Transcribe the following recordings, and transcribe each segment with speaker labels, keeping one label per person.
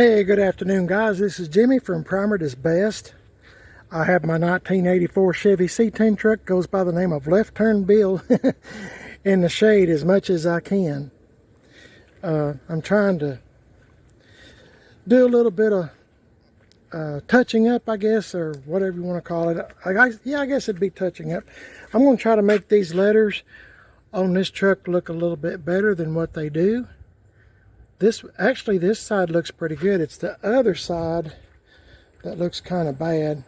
Speaker 1: Hey, good afternoon, guys. This is Jimmy from Primer is Best. I have my 1984 Chevy C10 truck, goes by the name of Left Turn Bill, in the shade as much as I can. I'm trying to do a little bit of touching up, I guess, or whatever you want to call it. I guess it'd be touching up. I'm going to try to make these letters on this truck look a little bit better than what they do. This side looks pretty good. It's the other side that looks kind of bad,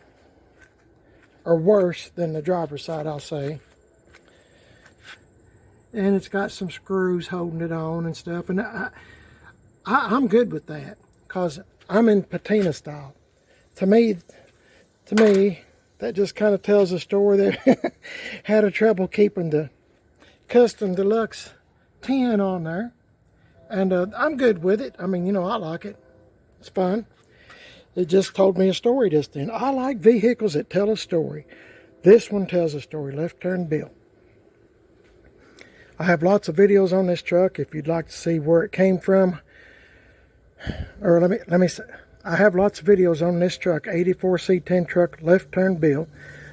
Speaker 1: or worse than the driver's side, I'll say. And it's got some screws holding it on and stuff, and I'm good with that because I'm in patina style. To me, that just kind of tells a story that had a trouble keeping the custom Deluxe 10 on there. And I'm good with it. I mean, you know, I like it. It's fun. It just told me a story just then. I like vehicles that tell a story. This one tells a story. Left Turn Bill. I have lots of videos on this truck if you'd like to see where it came from. Or let me say, I have lots of videos on this truck, 84 C10 truck, Left Turn Bill.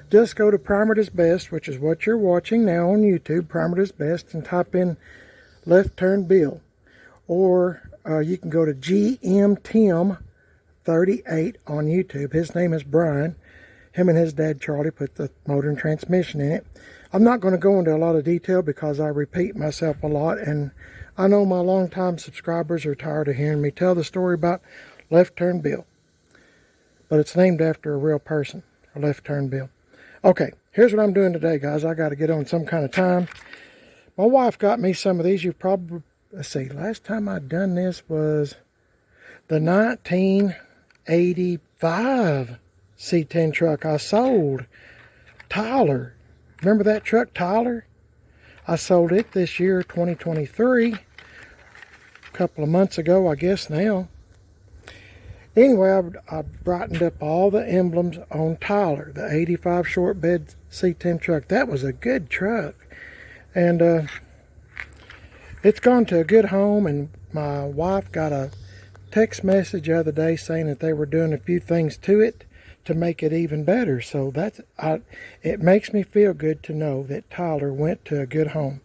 Speaker 1: Just go to Primer is Best, which is what you're watching now on YouTube, Primer is Best, and type in Left Turn Bill. Or you can go to GM1038 on YouTube. His name is Brian. Him and his dad, Charlie, put the motor and transmission in it. I'm not going to go into a lot of detail because I repeat myself a lot. And I know my longtime subscribers are tired of hearing me tell the story about Left Turn Bill. But it's named after a real person, a Left Turn Bill. Okay, here's what I'm doing today, guys. I got to get on some kind of time. My wife got me some of these. You've probably... Let's see, last time I'd done this was the 1985 C10 truck I sold. Tyler. Remember that truck, Tyler? I sold it this year, 2023. A couple of months ago, I guess now. Anyway, I brightened up all the emblems on Tyler, the 85 short bed C10 truck. That was a good truck. And, it's gone to a good home, and my wife got a text message the other day saying that they were doing a few things to it to make it even better. So it makes me feel good to know that Tyler went to a good home.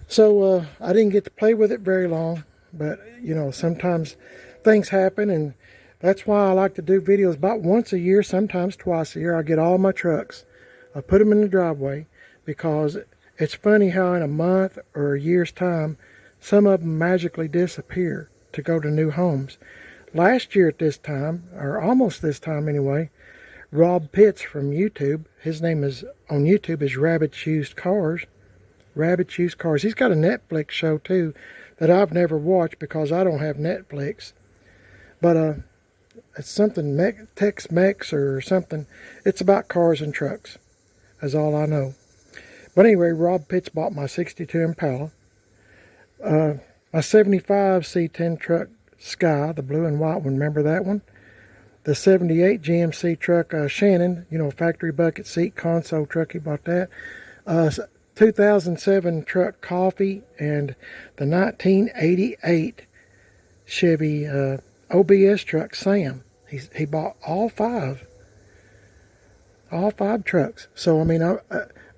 Speaker 1: So I didn't get to play with it very long, but you know, sometimes things happen, and that's why I like to do videos about once a year, sometimes twice a year. I get all my trucks, I put them in the driveway, because it's funny how in a month or a year's time, some of them magically disappear to go to new homes. Last year at this time, or almost this time anyway, Rob Pitts from YouTube, his name is on YouTube is Rabbit's Used Cars. Rabbit's Used Cars. He's got a Netflix show too that I've never watched because I don't have Netflix. But it's something Tex-Mex or something. It's about cars and trucks. That's all I know. But anyway, Rob Pitts bought my 62 Impala, my 75 C10 truck Sky, the blue and white one, remember that one? The 78 GMC truck Shannon, you know, factory bucket seat console truck, he bought that. 2007 truck Coffee, and the 1988 Chevy OBS truck Sam. He bought all five trucks. So, I mean,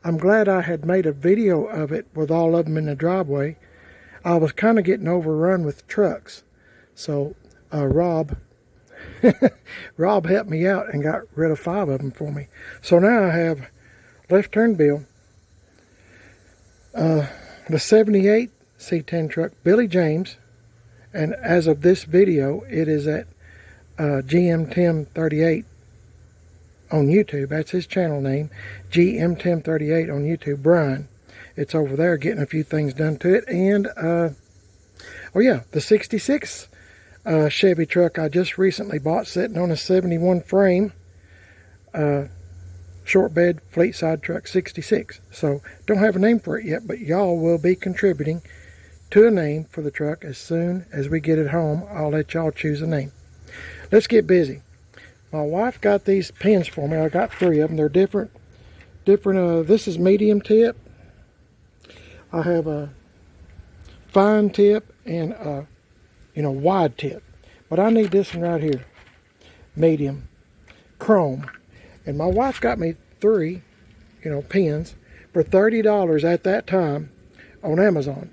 Speaker 1: I'm glad I had made a video of it with all of them in the driveway. I was kind of getting overrun with trucks. So Rob helped me out and got rid of 5 of them for me. So now I have Left Turn Bill, the 78 C10 truck, Billy James. And as of this video, it is at GM1038 on YouTube. That's his channel name, GM1038 on YouTube, Brian. It's over there getting a few things done to it. And oh yeah, the 66 Chevy truck I just recently bought, sitting on a 71 frame short bed fleet side truck 66. So don't have a name for it yet, but y'all will be contributing to a name for the truck as soon as we get it home. I'll let y'all choose a name. Let's get busy. My wife got these pins for me. I got 3 of them. They're different. This is medium tip. I have a fine tip and a wide tip. But I need this one right here, medium, chrome. And my wife got me 3, pins for $30 at that time on Amazon.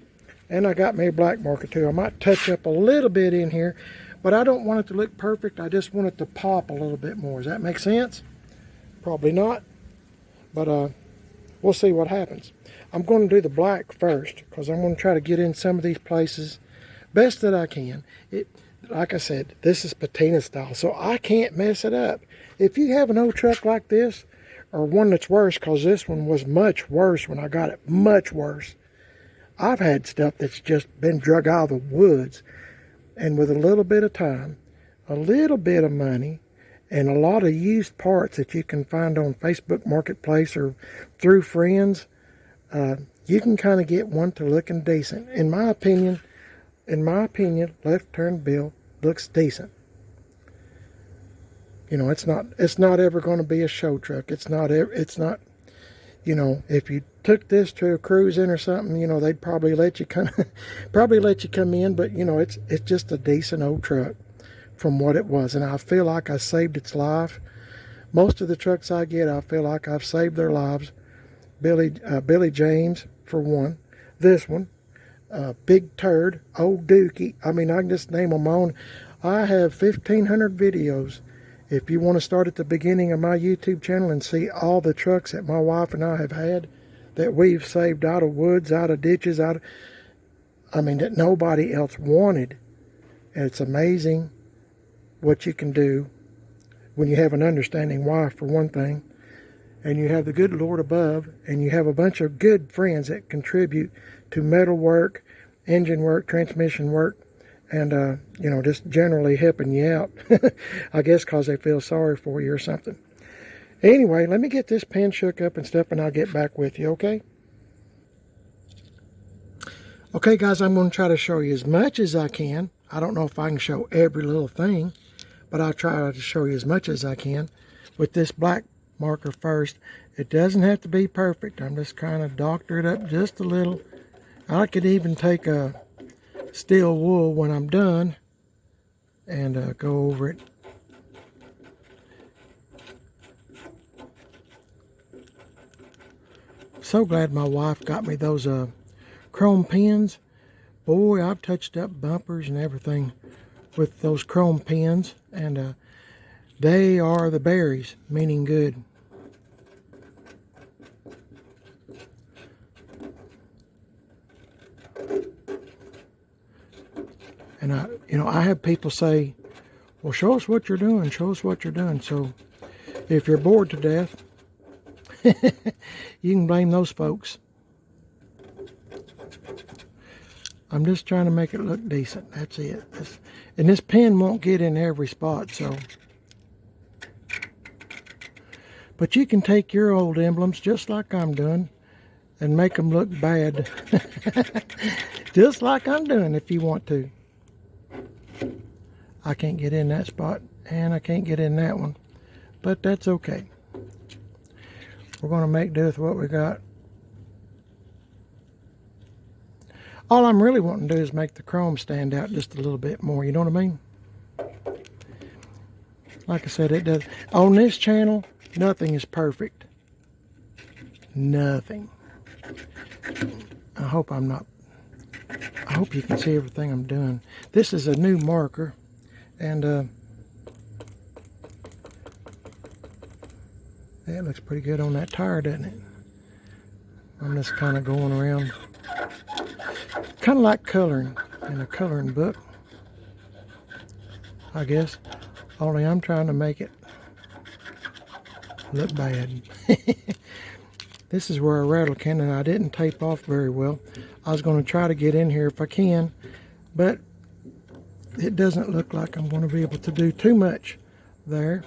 Speaker 1: And I got me a black marker too. I might touch up a little bit in here, but I don't want it to look perfect. I just want it to pop a little bit more. Does that make sense? Probably not, but we'll see what happens. I'm going to do the black first because I'm going to try to get in some of these places best that I can. Like I said, this is patina style, so I can't mess it up. If you have an old truck like this, or one that's worse, because this one was much worse when I got it, much worse. I've had stuff that's just been drug out of the woods, and with a little bit of time, a little bit of money, and a lot of used parts that you can find on Facebook Marketplace or through friends, you can kind of get one to looking decent. In my opinion, Left Turn Bill looks decent. It's not ever going to be a show truck. It's not, if you took this to a cruise-in or something, they'd probably let you come in, but it's just a decent old truck from what it was. And I feel like I saved its life. Most of the trucks I get, I feel like I've saved their lives. Billy James, for one. This one, Big Turd, Old Dookie. I mean, I can just name them on. I have 1,500 videos. If you want to start at the beginning of my YouTube channel and see all the trucks that my wife and I have had that we've saved out of woods, out of ditches, that nobody else wanted. And it's amazing what you can do when you have an understanding wife, for one thing, and you have the good Lord above, and you have a bunch of good friends that contribute to metal work, engine work, transmission work, and, just generally helping you out. I guess because they feel sorry for you or something. Anyway, let me get this pen shook up and stuff, and I'll get back with you, okay? Okay, guys, I'm going to try to show you as much as I can. I don't know if I can show every little thing, but I'll try to show you as much as I can. With this black marker first, it doesn't have to be perfect. I'm just kind of doctor it up just a little. I could even take a steel wool when I'm done and go over it. So glad my wife got me those chrome pins. Boy, I've touched up bumpers and everything with those chrome pins, and they are the berries, meaning good. And I have people say, well, show us what you're doing, show us what you're doing. So if you're bored to death, you can blame those folks. I'm just trying to make it look decent. That's it. And this pen won't get in every spot, so. But you can take your old emblems, just like I'm doing, and make them look bad. Just like I'm doing, if you want to. I can't get in that spot, and I can't get in that one. But that's okay. We're going to make do with what we got. All I'm really wanting to do is make the chrome stand out just a little bit more, you know what I mean? Like I said, it does. On this channel, nothing is perfect. Nothing. I hope you can see everything I'm doing. This is a new marker, and that looks pretty good on that tire, doesn't it? I'm just kind of going around, kind of like coloring in a coloring book, I guess. Only I'm trying to make it look bad. This is where I rattle can, and I didn't tape off very well. I was going to try to get in here if I can, but it doesn't look like I'm going to be able to do too much there.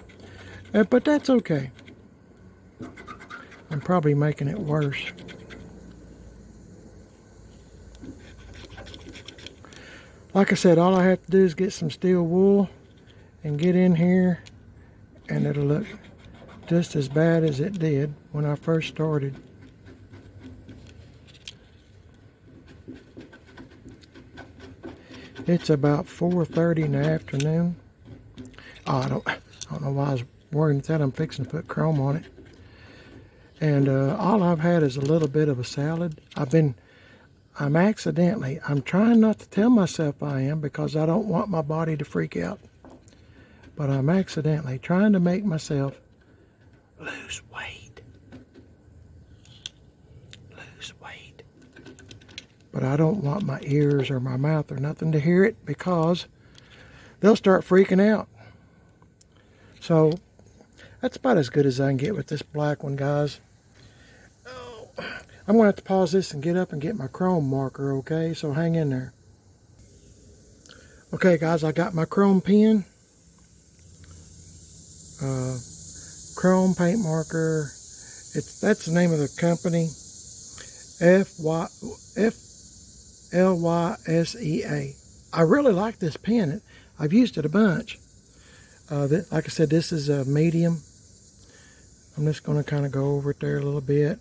Speaker 1: But that's okay. I'm probably making it worse. Like I said, all I have to do is get some steel wool and get in here, and it'll look just as bad as it did when I first started. It's about 4:30 in the afternoon. Oh, I don't know why I was worrying that. I'm fixing to put chrome on it. And all I've had is a little bit of a salad. I'm trying not to tell myself I am because I don't want my body to freak out. But I'm accidentally trying to make myself lose weight. Lose weight. But I don't want my ears or my mouth or nothing to hear it because they'll start freaking out. So that's about as good as I can get with this black one, guys. Oh, I'm going to have to pause this and get up and get my chrome marker, okay? So hang in there. Okay, guys, I got my chrome pen. Chrome paint marker. That's the name of the company. FLYSEA. I really like this pen. I've used it a bunch. Like I said, this is a medium. I'm just going to kind of go over it there a little bit.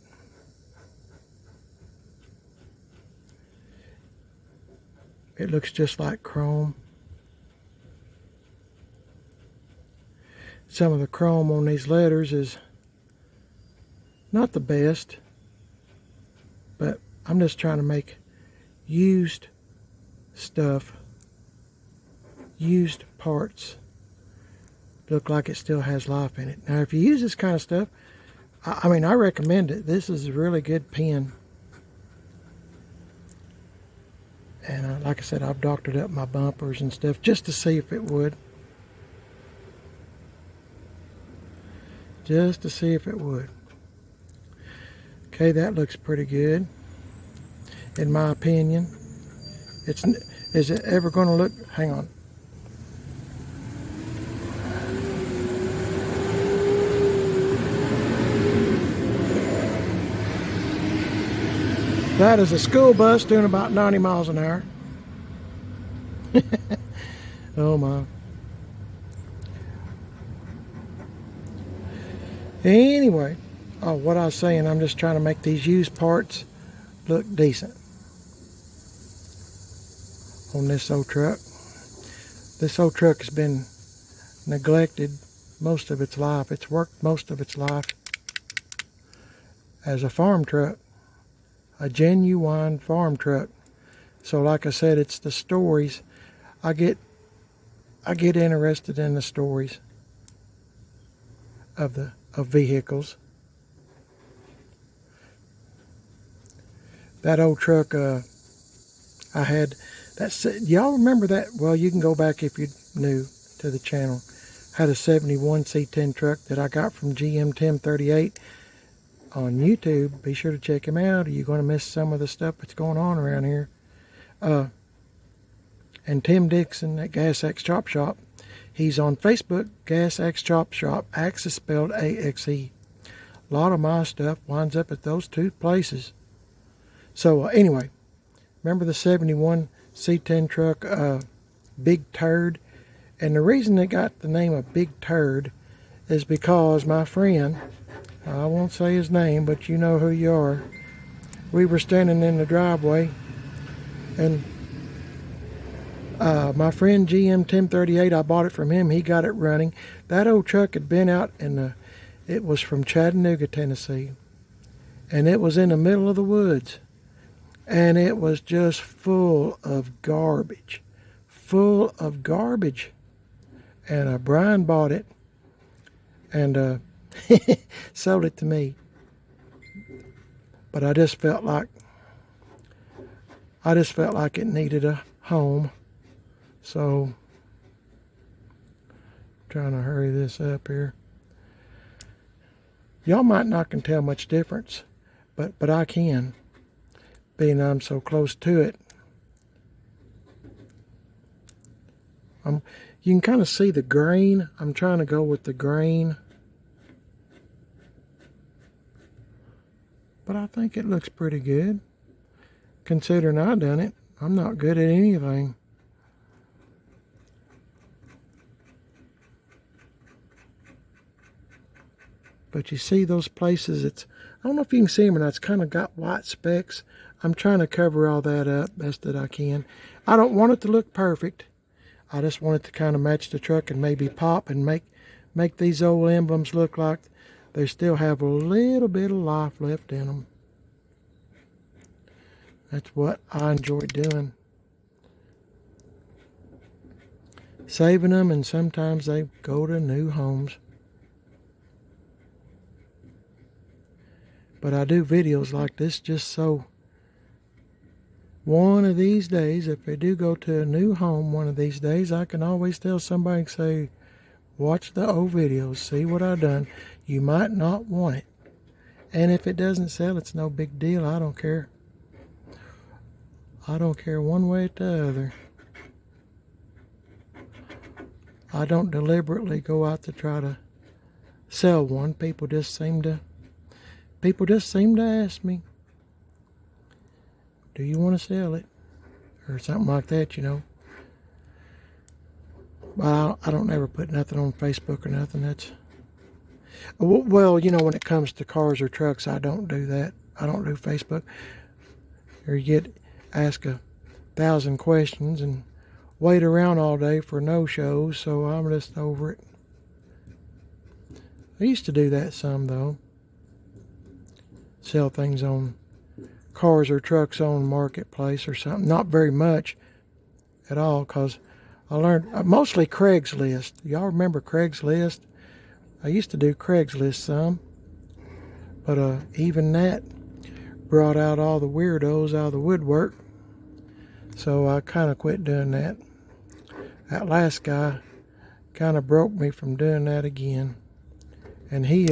Speaker 1: It looks just like chrome. Some of the chrome on these letters is not the best, but I'm just trying to make used stuff, used parts, look like it still has life in it. Now, if you use this kind of stuff, I mean, I recommend it. This is a really good pen. And like I said, I've doctored up my bumpers and stuff just to see if it would. Just to see if it would. Okay, that looks pretty good, in my opinion. Is it ever going to look? Hang on. That is a school bus doing about 90 miles an hour. Oh my. Anyway, what I was saying, I'm just trying to make these used parts look decent on this old truck. This old truck has been neglected most of its life. It's worked most of its life as a farm truck, a genuine farm truck. So like I said, it's the stories. I get interested in the stories of vehicles. That old truck I had, y'all remember that? Well, you can go back if you're new to the channel. Had a 71 C10 truck that I got from GM Tim 38 on YouTube. Be sure to check him out, or you're going to miss some of the stuff that's going on around here. And Tim Dixon at Gas X Chop Shop. He's on Facebook, Gas X Chop Shop. Axe is spelled A-X-E. A lot of my stuff winds up at those two places. So anyway, remember the 71 C10 truck, Big Turd? And the reason it got the name of Big Turd is because my friend, I won't say his name, but you know who you are. We were standing in the driveway, and my friend GM Tim 38, I bought it from him. He got it running. That old truck had been out it was from Chattanooga, Tennessee. And it was in the middle of the woods. And it was just full of garbage. Full of garbage. And Brian bought it and sold it to me. But I just felt like it needed a home. So, trying to hurry this up here. Y'all might not can tell much difference, but I can, being I'm so close to it. You can kind of see the grain. I'm trying to go with the grain. But I think it looks pretty good. Considering I done it, I'm not good at anything. But you see those places, I don't know if you can see them or not, it's kind of got white specks. I'm trying to cover all that up best that I can. I don't want it to look perfect. I just want it to kind of match the truck and maybe pop and make these old emblems look like they still have a little bit of life left in them. That's what I enjoy doing. Saving them, and sometimes they go to new homes. But I do videos like this just so one of these days, if they do go to a new home one of these days, I can always tell somebody and say, watch the old videos, see what I done. You might not want it. And if it doesn't sell, it's no big deal. I don't care. I don't care one way or the other. I don't deliberately go out to try to sell one. People just seem to ask me, do you want to sell it? Or something like that, you know. But I don't ever put nothing on Facebook or nothing. That's, well, you know, when it comes to cars or trucks, I don't do that. I don't do Facebook. Or you get asked 1,000 questions and wait around all day for no shows, so I'm just over it. I used to do that some, though. Sell things on cars or trucks on Marketplace or something. Not very much at all, because I learned mostly Craigslist. Y'all remember Craigslist? I used to do Craigslist some, but even that brought out all the weirdos out of the woodwork, so I kind of quit doing that. That last guy kind of broke me from doing that again, and he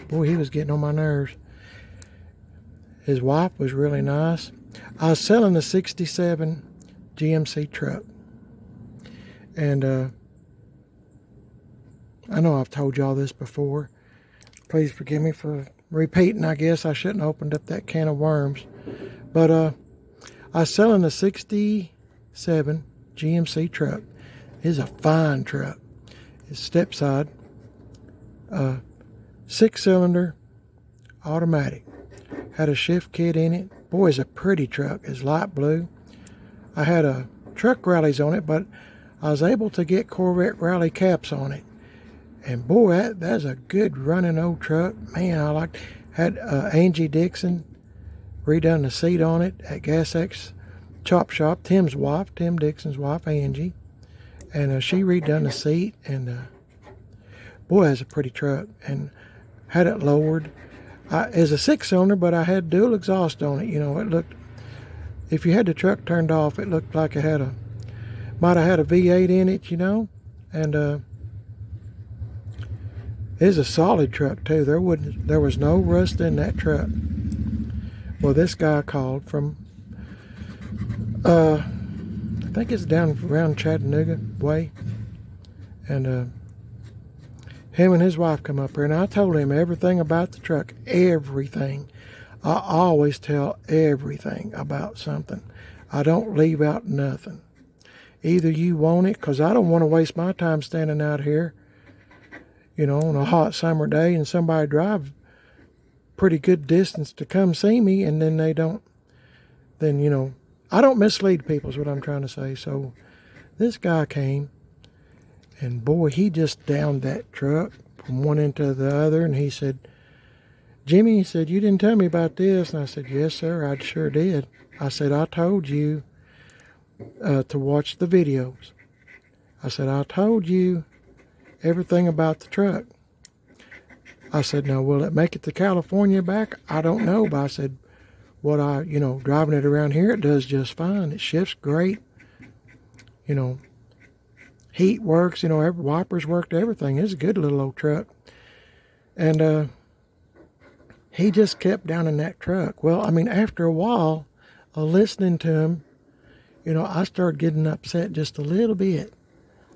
Speaker 1: boy, he was getting on my nerves. His wife was really nice. I was selling a 67 GMC truck. And I know I've told y'all this before. Please forgive me for repeating. I guess I shouldn't have opened up that can of worms. But I was selling a 67 GMC truck. It's a fine truck. It's step-side. 6-cylinder automatic. Had a shift kit in it. Boy, it's a pretty truck. It's light blue. I had truck rallies on it, but I was able to get Corvette rally caps on it. And boy, that's a good running old truck. Man, I liked. Had Angie Dixon redone the seat on it at Gas X Chop Shop. Tim Dixon's wife, Angie, and she redone the seat. And boy, that's a pretty truck. And had it lowered. It's a 6-cylinder, but I had dual exhaust on it. You know, it looked, if you had the truck turned off, it looked like it might have had a V8 in it, you know. And it's a solid truck too. There was no rust in that truck. Well, this guy called from, I think it's down around Chattanooga way, and him and his wife come up here, and I told him everything about the truck, everything. I always tell everything about something. I don't leave out nothing. Either you want it, because I don't want to waste my time standing out here, you know, on a hot summer day, and somebody drives pretty good distance to come see me, and then they don't, then, you know, I don't mislead people is what I'm trying to say. So this guy came, and boy, he just downed that truck from one end to the other. And he said, Jimmy, he said, you didn't tell me about this. And I said, yes, sir, I sure did. I said, I told you to watch the videos. I said, I told you everything about the truck. I said, now, will it make it to California back? I don't know. But I said, driving it around here, it does just fine. It shifts great. You know, heat works, you know, every wipers worked, everything. It's a good little old truck. And he just kept down in that truck. Well, I mean, after a while of listening to him, you know, I started getting upset just a little bit.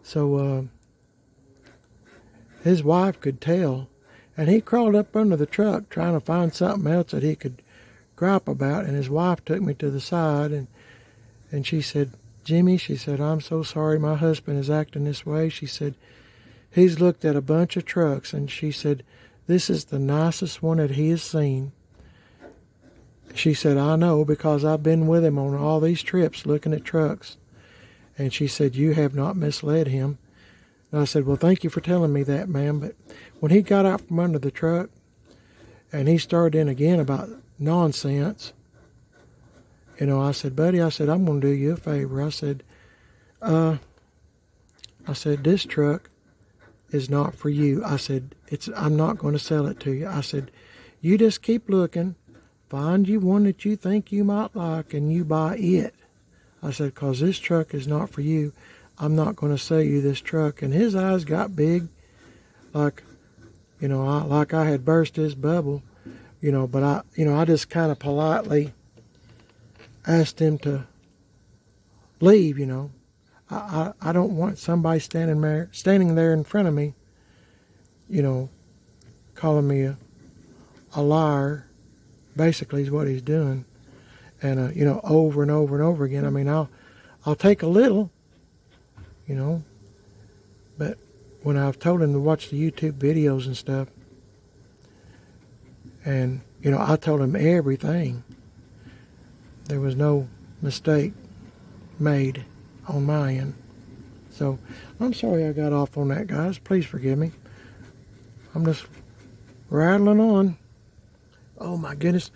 Speaker 1: So his wife could tell. And he crawled up under the truck trying to find something else that he could gripe about. And his wife took me to the side, and she said, Jimmy, she said, I'm so sorry my husband is acting this way. She said, he's looked at a bunch of trucks, and she said, this is the nicest one that he has seen. She said, I know, because I've been with him on all these trips looking at trucks. And she said, you have not misled him. And I said, well, thank you for telling me that, ma'am. But when he got out from under the truck and he started in again about nonsense, you know, I said, buddy, I said, I'm going to do you a favor. I said, this truck is not for you. I said, I'm not going to sell it to you. I said, you just keep looking, find you one that you think you might like, and you buy it. I said, because this truck is not for you. I'm not going to sell you this truck. And his eyes got big, like, you know, like I had burst his bubble, you know, but I just kind of politely asked him to leave, you know. I don't want somebody standing there in front of me, you know, calling me a liar, basically is what he's doing. And, you know, over and over and over again. I mean, I'll take a little, you know, but when I've told him to watch the YouTube videos and stuff, and, you know, I told him everything. There was no mistake made on my end. So, I'm sorry I got off on that, guys. Please forgive me. I'm just rattling on. Oh, my goodness.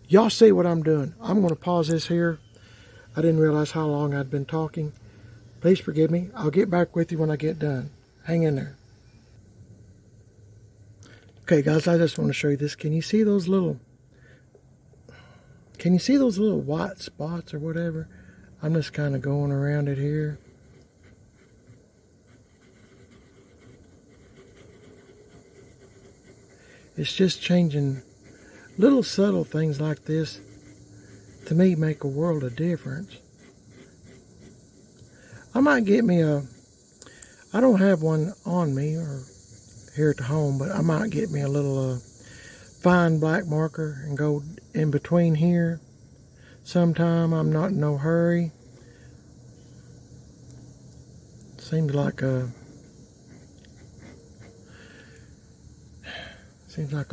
Speaker 1: Y'all see what I'm doing. I'm going to pause this here. I didn't realize how long I'd been talking. Please forgive me. I'll get back with you when I get done. Hang in there. Okay, guys, I just want to show you this. Can you see those little white spots or whatever? I'm just kind of going around it here. It's just changing. Little subtle things like this, to me, make a world of difference. I might get me I don't have one on me or here at the home, but I might get me a little fine black marker and go in between here sometime. I'm not in no hurry. Seems like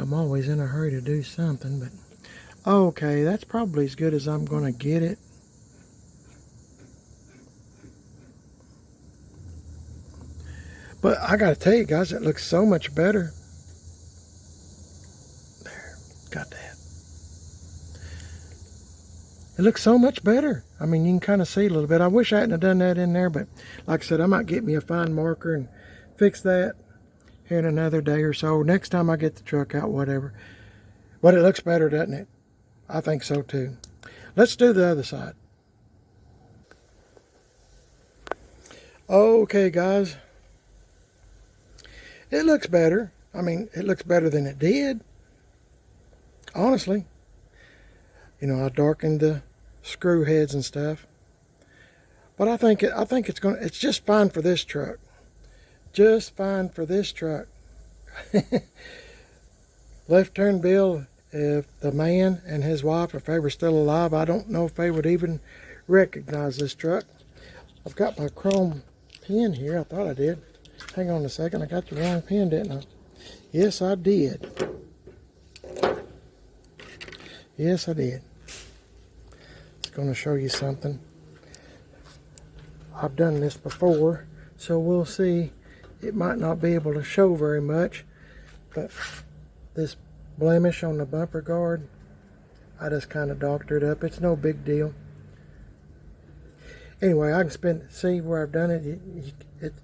Speaker 1: I'm always in a hurry to do something, but okay, that's probably as good as I'm going to get it. But I got to tell you guys, it looks so much better. There, got that. It looks so much better. I mean, you can kind of see a little bit. I wish I hadn't have done that in there, but like I said, I might get me a fine marker and fix that here in another day or so. Next time I get the truck out, whatever. But it looks better, doesn't it? I think so too. Let's do the other side. Okay, guys. It looks better. I mean, it looks better than it did. Honestly. You know, I darkened the screw heads and stuff. But I think it's just fine for this truck. Just fine for this truck. Left turn Bill, if the man and his wife, if they were still alive, I don't know if they would even recognize this truck. I've got my chrome pin here. I thought I did. Hang on a second. I got the wrong pin, didn't I? Yes, I did. Yes, I did. It's going to show you something. I've done this before, so we'll see. It might not be able to show very much, but this blemish on the bumper guard, I just kind of doctored up. It's no big deal. Anyway, I can see where I've done it. It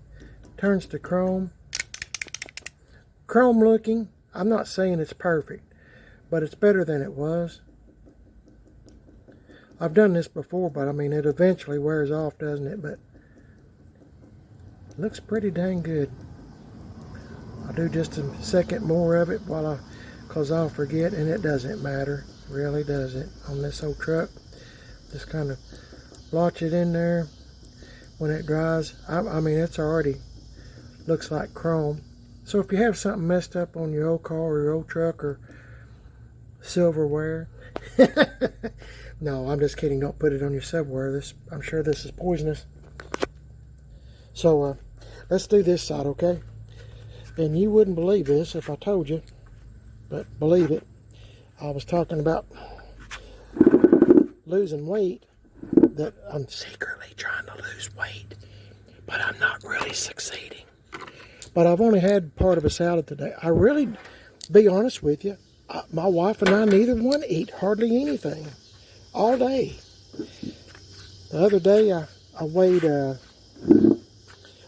Speaker 1: turns to chrome. Chrome looking. I'm not saying it's perfect, but it's better than it was. I've done this before, but I mean, it eventually wears off, doesn't it? But it looks pretty dang good. I'll do just a second more of it because I'll forget, and it doesn't matter. Really does it on this old truck. Just kind of blotch it in there when it dries. I mean, it's already looks like chrome. So if you have something messed up on your old car or your old truck or silverware, no, I'm just kidding. Don't put it on your silverware. I'm sure this is poisonous. So let's do this side, okay? And you wouldn't believe this if I told you, but believe it. I was talking about losing weight, that I'm secretly trying to lose weight, but I'm not really succeeding. But I've only had part of a salad today. I really, be honest with you, my wife and I, neither one eat hardly anything all day. The other day I weighed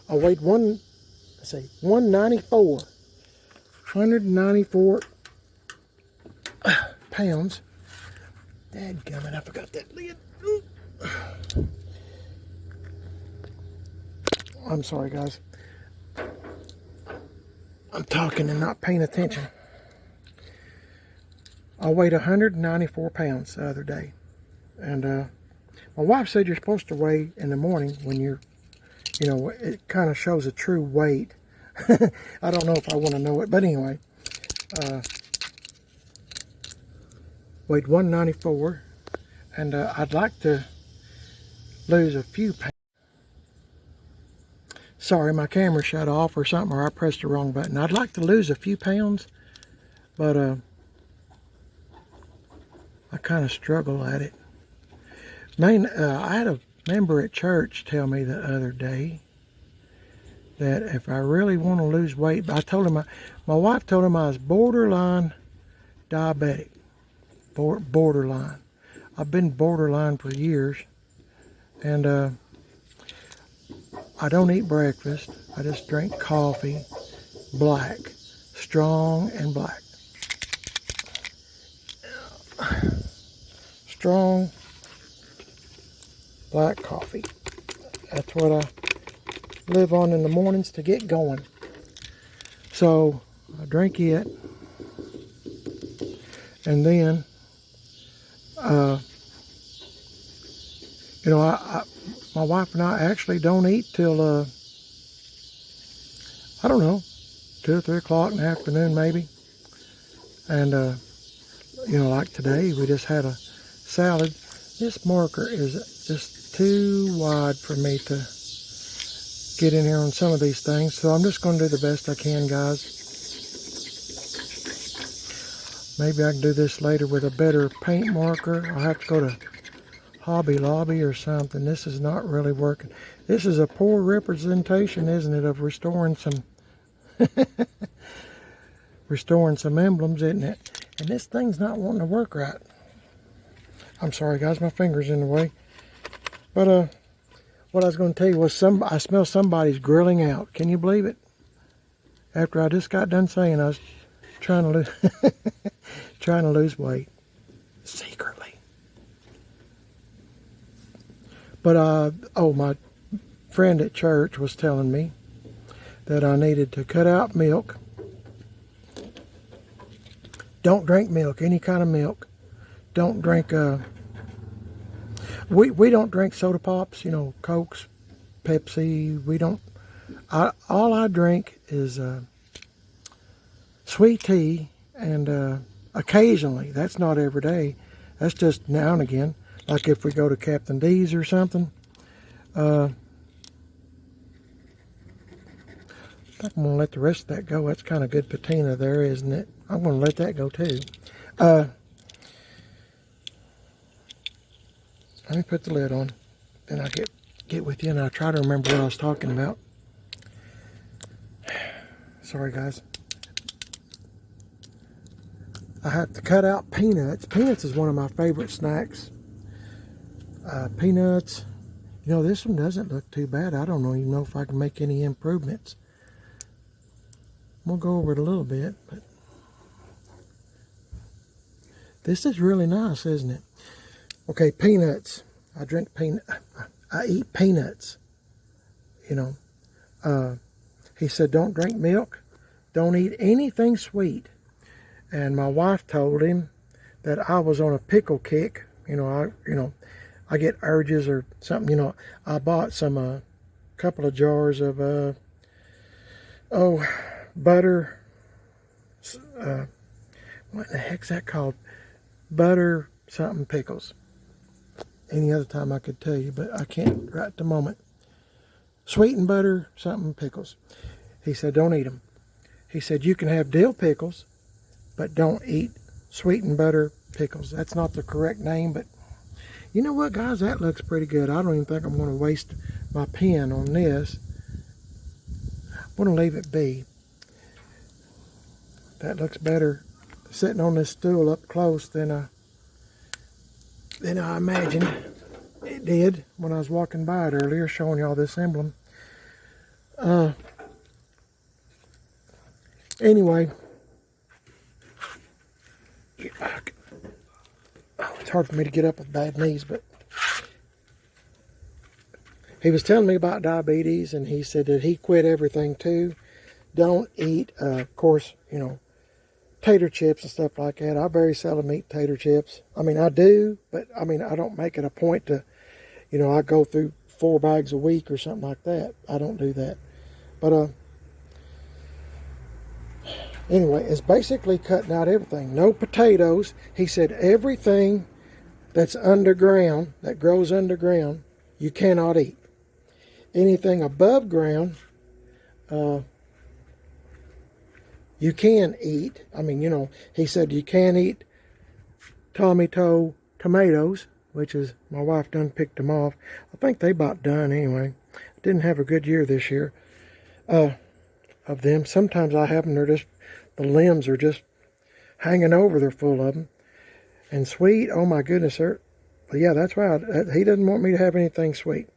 Speaker 1: 194 pounds. Dadgummit, I forgot that lid. I'm sorry, guys. I'm talking and not paying attention. I weighed 194 pounds the other day. And my wife said you're supposed to weigh in the morning when you're, it kind of shows a true weight. I don't know if I want to know it, but anyway. Weighed 194, and I'd like to lose a few pounds. Sorry, my camera shut off or something, or I pressed the wrong button. I'd like to lose a few pounds, but I kind of struggle at it. I had a member at church tell me the other day that if I really want to lose weight, I told him, my wife told him I was borderline diabetic. Borderline. I've been borderline for years, and I don't eat breakfast. I just drink coffee, black, strong and black. Strong black coffee. That's what I live on in the mornings to get going. So I drink it, and then my wife and I actually don't eat till I don't know, 2 or 3 o'clock in the afternoon maybe. And like today we just had a salad. This marker is just too wide for me to get in here on some of these things, so I'm just going to do the best I can, guys. Maybe I can do this later with a better paint marker. I'll have to go to Hobby Lobby or something. This is not really working. This is a poor representation, isn't it, of restoring some emblems, isn't it? And this thing's not wanting to work right. I'm sorry, guys, my finger's in the way. But what I was going to tell you was I smell somebody's grilling out. Can you believe it? After I just got done saying I was trying to lose weight secretly. But my friend at church was telling me that I needed to cut out milk. Don't drink milk, any kind of milk. Don't drink we don't drink soda pops, Cokes, Pepsi. We don't. All I drink is sweet tea, and occasionally, that's not every day, that's just now and again, like if we go to Captain D's or something. I'm going to let the rest of that go. That's kind of good patina there, isn't it? I'm going to let that go too. Let me put the lid on, then I'll get with you, and I'll try to remember what I was talking about. Sorry, guys. I have to cut out peanuts. Peanuts is one of my favorite snacks. Peanuts. This one doesn't look too bad. I don't even know if I can make any improvements. We'll go over it a little bit, but this is really nice, isn't it? Okay, peanuts. I eat peanuts. He said, don't drink milk. Don't eat anything sweet. And my wife told him that I was on a pickle kick. I get urges or something. I bought some couple of jars of butter. What the heck's that called? Butter something pickles. Any other time I could tell you, but I can't right at the moment. Sweet and butter something pickles. He said, don't eat them. He said, you can have dill pickles, but don't eat sweet and butter pickles. That's not the correct name, but You know what, guys? That looks pretty good. I don't even think I'm going to waste my pen on this. I'm going to leave it be. That looks better sitting on this stool up close than I imagined it did when I was walking by it earlier, showing y'all this emblem. Anyway, it's hard for me to get up with bad knees, but he was telling me about diabetes, and he said that he quit everything too. Don't eat, of course, you know, tater chips and stuff like that. I very seldom eat tater chips. I mean, I do, but I mean, I don't make it a point to, you know, I go through 4 bags a week or something like that. I don't do that. But anyway, it's basically cutting out everything. No potatoes. He said everything that's underground, that grows underground, you cannot eat. Anything above ground, you can eat. I mean, you know, he said you can eat tomato tomatoes, which is, my wife done picked them off. I think they about done anyway. Didn't have a good year this year of them. Sometimes I have them, they're just, the limbs are just hanging over, they're full of them. And sweet, oh my goodness, sir. But yeah, that's right. He doesn't want me to have anything sweet.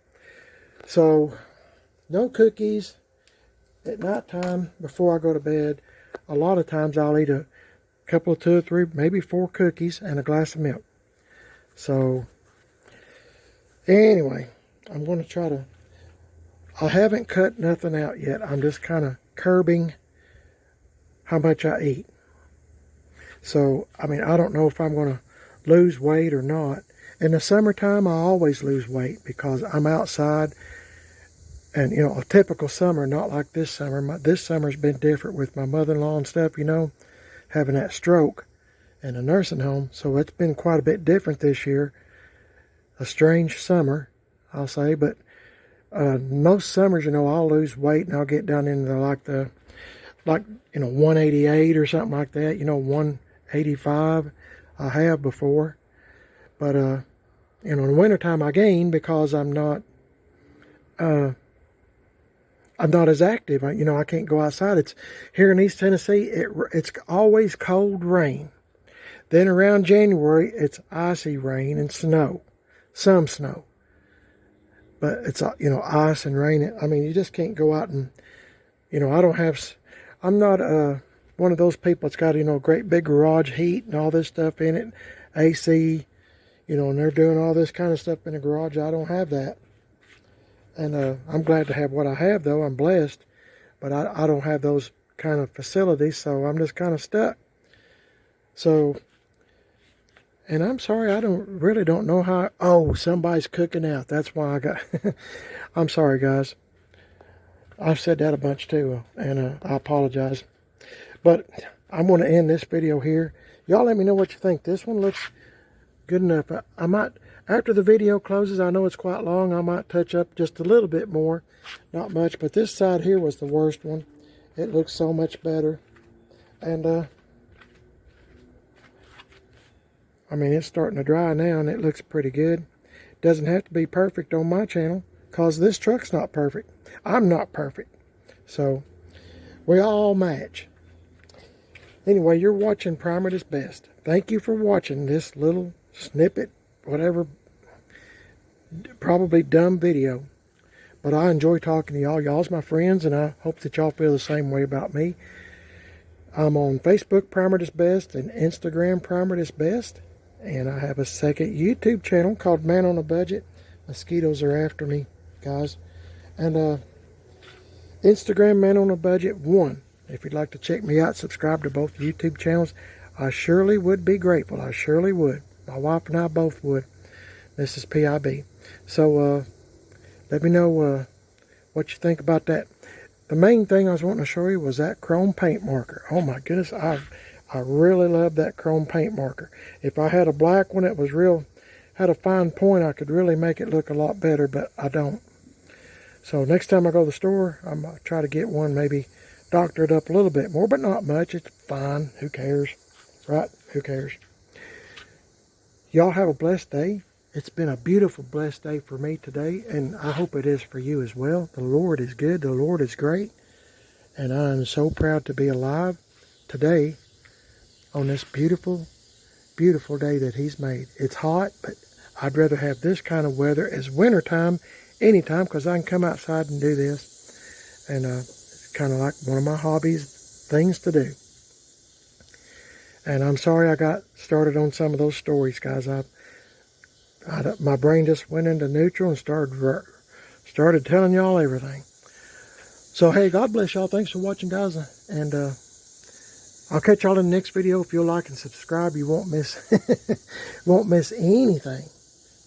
Speaker 1: So, no cookies at night time before I go to bed. A lot of times I'll eat a couple of 2 or 3, maybe 4 cookies and a glass of milk. So, anyway, I'm going to try to, I haven't cut nothing out yet. I'm just kind of curbing how much I eat. So, I mean, I don't know if I'm going to lose weight or not. In the summertime, I always lose weight because I'm outside. And, you know, a typical summer, not like this summer. This summer's been different with my mother-in-law and stuff, you know, having that stroke in a nursing home. So it's been quite a bit different this year. A strange summer, I'll say. But most summers, you know, I'll lose weight and I'll get down into like, you know, 188 or something like that. You know, 185 I have before. But, you know, in the wintertime I gain because I'm not as active. You know, I can't go outside. It's here in East Tennessee. It's always cold rain. Then around January, it's icy rain and snow, some snow. But it's, you know, ice and rain. I mean, you just can't go out and, you know, I'm not one of those people that's got, you know, great big garage heat and all this stuff in it, AC, you know, and they're doing all this kind of stuff in the garage. I don't have that. And I'm glad to have what I have, though. I'm blessed. But I don't have those kind of facilities, so I'm just kind of stuck. So, and I'm sorry, I really don't know how. Oh, somebody's cooking out. That's why I got. I'm sorry, guys. I've said that a bunch too, and I apologize. But I'm going to end this video here. Y'all let me know what you think. This one looks good enough. I might, after the video closes, I know it's quite long, I might touch up just a little bit more. Not much, but this side here was the worst one. It looks so much better. And, I mean, it's starting to dry now, and it looks pretty good. Doesn't have to be perfect on my channel, because this truck's not perfect. I'm not perfect. So, we all match. Anyway, you're watching Primer at its Best. Thank you for watching this little snippet, whatever, probably dumb video. But I enjoy talking to y'all. Y'all's my friends, and I hope that y'all feel the same way about me. I'm on Facebook, Primer at its Best, and Instagram, Primer at its Best. And I have a second YouTube channel called Man on a Budget. Mosquitoes are after me, guys. And Instagram, Man on a Budget 1. If you'd like to check me out, subscribe to both YouTube channels. I surely would be grateful. I surely would. My wife and I both would. This is PIB. So, let me know what you think about that. The main thing I was wanting to show you was that chrome paint marker. Oh my goodness, I really love that chrome paint marker. If I had a black one that was had a fine point, I could really make it look a lot better, but I don't. So next time I go to the store, I'm going to try to get one, maybe doctor it up a little bit more, but not much. It's fine. Who cares? Right? Who cares? Y'all have a blessed day, It's been a beautiful, blessed day for me today, and I hope it is for you as well. The Lord is good. The Lord is great. And I am so proud to be alive today on this beautiful, beautiful day that He's made. It's hot, but I'd rather have this kind of weather as wintertime anytime, because I can come outside and do this. And it's kind of like one of my hobbies, things to do. And I'm sorry I got started on some of those stories, guys. My brain just went into neutral and started telling y'all everything. So, hey, God bless y'all. Thanks for watching, guys. And I'll catch y'all in the next video. If you'll like and subscribe, you won't miss won't miss anything.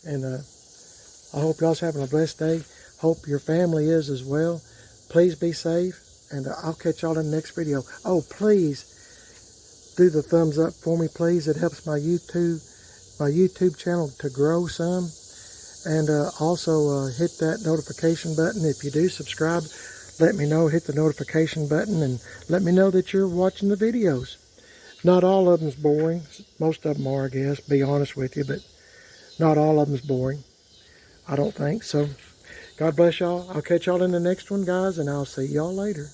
Speaker 1: And I hope y'all's having a blessed day. Hope your family is as well. Please be safe. And I'll catch y'all in the next video. Oh, please do the thumbs up for me, please. It helps my YouTube channel to grow some. And also hit that notification button. If you do subscribe, let me know. Hit the notification button and let me know that you're watching the videos. Not all of them's boring. Most of them are, I guess, be honest with you, but not all of them's boring. I don't think so. God bless y'all. I'll catch y'all in the next one, guys, and I'll see y'all later.